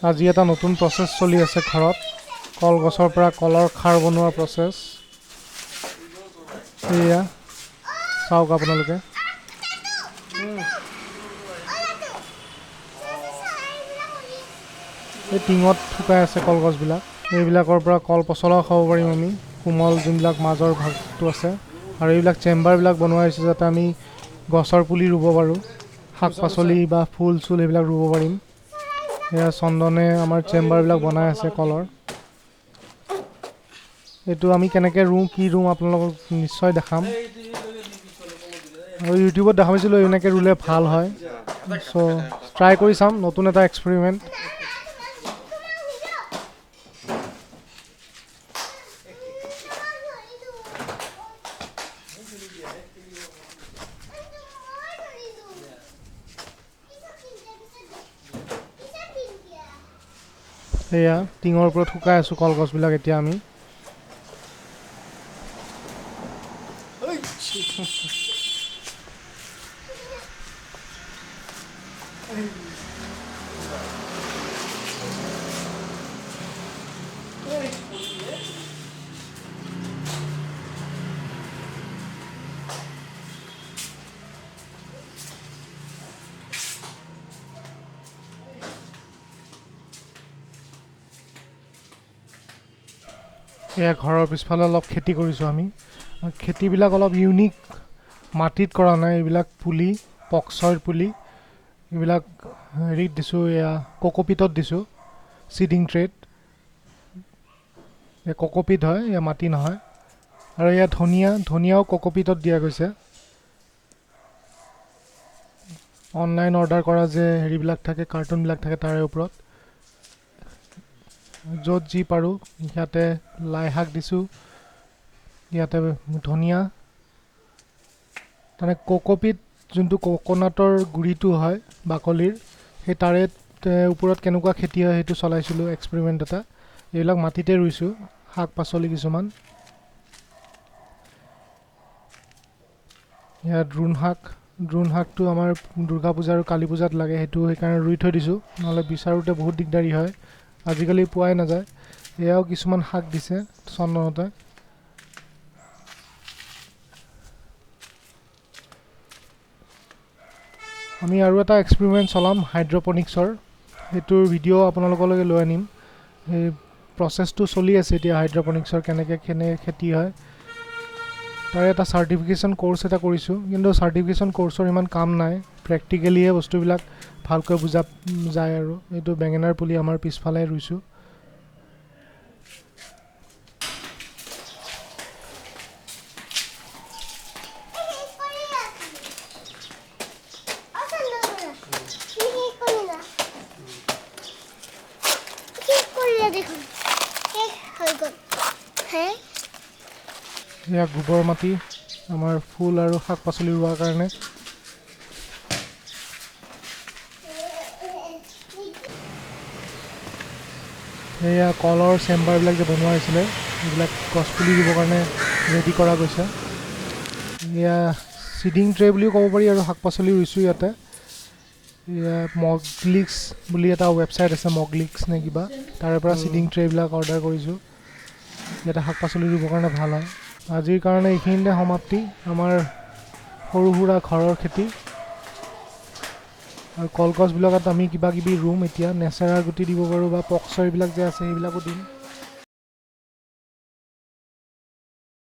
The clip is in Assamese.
আজি এটা নতুন প্ৰচেছ চলি আছে ঘৰত কলগছৰ পৰা কলৰ খাৰ বনোৱা প্ৰচেছ এয়া চাওক আপোনালোকে এই টিঙত শুকাই আছে কলগছবিলাক এইবিলাকৰ পৰা কল পচলাও খাব পাৰিম আমি কোমল যোনবিলাক মাজৰ ভাগটো আছে আৰু এইবিলাক চেম্বাৰবিলাক বনোৱা হৈছে যাতে আমি গছৰ পুলি ৰুব পাৰোঁ শাক পাচলি বা ফুল চুল এইবিলাক ৰুব পাৰিম এয়া চন্দনে আমাৰ চেম্বাৰবিলাক বনাই আছে কলৰ এইটো আমি কেনেকৈ ৰুওঁ কি ৰুওঁ আপোনালোকক নিশ্চয় দেখাম আৰু ইউটিউবত দেখা পাইছিলোঁ এনেকৈ ৰুলে ভাল হয় চ' ট্ৰাই কৰি চাম নতুন এটা এক্সপেৰিমেণ্ট এয়া টিঙৰ ওপৰত শুকাই আছোঁ কলগছবিলাক এতিয়া আমি এয়া ঘৰৰ পিছফালে অলপ খেতি কৰিছোঁ আমি খেতিবিলাক অলপ ইউনিক মাটিত কৰা নাই এইবিলাক পুলি পক্সৰ পুলি এইবিলাক হেৰিত দিছোঁ এয়া কক'পিটত দিছোঁ চিডিং ট্ৰেত এয়া কক'পিট হয় এয়া মাটি নহয় আৰু এয়া ধনিয়াও কক'পিটত দিয়া গৈছে অনলাইন অৰ্ডাৰ কৰা যে হেৰিবিলাক থাকে কাৰ্টুনবিলাক থাকে তাৰে ওপৰত য'ত যি পাৰোঁ ইয়াতে লাই শাক দিছোঁ ইয়াতে ধনিয়া তাৰমানে কক'পিট যোনটো কক'নাটৰ গুৰিটো হয় বাকলিৰ সেই তাৰে ওপৰত কেনেকুৱা খেতি হয় সেইটো চলাইছিলোঁ এক্সপেৰিমেণ্ট এটা এইবিলাক মাটিতে ৰুইছোঁ শাক পাচলি কিছুমান ইয়াত দ্ৰোণ শাকটো আমাৰ দুৰ্গা পূজা আৰু কালী পূজাত লাগে সেইটো সেইকাৰণে ৰুই থৈ দিছোঁ নহ'লে বিচাৰোঁতে বহুত দিগদাৰী হয় আজিকালি পোৱাই নাযায় এয়াও কিছুমান শাক দিছে চন্দনতে আমি আৰু এটা এক্সপেৰিমেণ্ট চলাম হাইড্ৰপনিক্সৰ সেইটোৰ ভিডিঅ' আপোনালোকলৈকে লৈ আনিম সেই প্ৰচেছটো চলি আছে এতিয়া হাইড্ৰপনিক্সৰ কেনেকৈ খেতি হয় তাৰে এটা চাৰ্টিফিকেশ্যন ক'ৰ্চ এটা কৰিছোঁ কিন্তু চাৰ্টিফিকেশ্যন ক'ৰ্চৰ ইমান কাম নাই প্ৰেক্টিকেলিহে বস্তুবিলাক ভালকৈ বুজা যায় আৰু এইটো বেঙেনাৰ পুলি আমাৰ পিছফালে ৰুইছোঁ এয়া গোবৰ মাটি আমাৰ ফুল আৰু শাক পাচলি ৰোৱাৰ কাৰণে এয়া কলৰ চেম্বাৰবিলাক যে বনোৱা হৈছিলে এইবিলাক গছপুলি ৰুবৰ কাৰণে ৰেডি কৰা গৈছে এয়া চিডিং ট্ৰে বুলিও ক'ব পাৰি আৰু শাক পাচলি ৰুইছোঁ ইয়াতে এয়া মগলিক্স বুলি এটা ৱেবছাইট আছে মগলিক্স নে কিবা তাৰে পৰা চিডিং ট্ৰেবিলাক অৰ্ডাৰ কৰিছোঁ ইয়াতে শাক পাচলি ৰুবৰ কাৰণে ভাল হয় আজিৰ কাৰণে এইখিনিতে সমাপ্তি আমাৰ সৰু সুৰা ঘৰৰ খেতি আৰু কলগছবিলাকত আমি কিবা কিবি ৰুম এতিয়া নেচেৰাৰ গুটি দিব পাৰোঁ বা পক্সৰ এইবিলাক যে আছে সেইবিলাকো দিম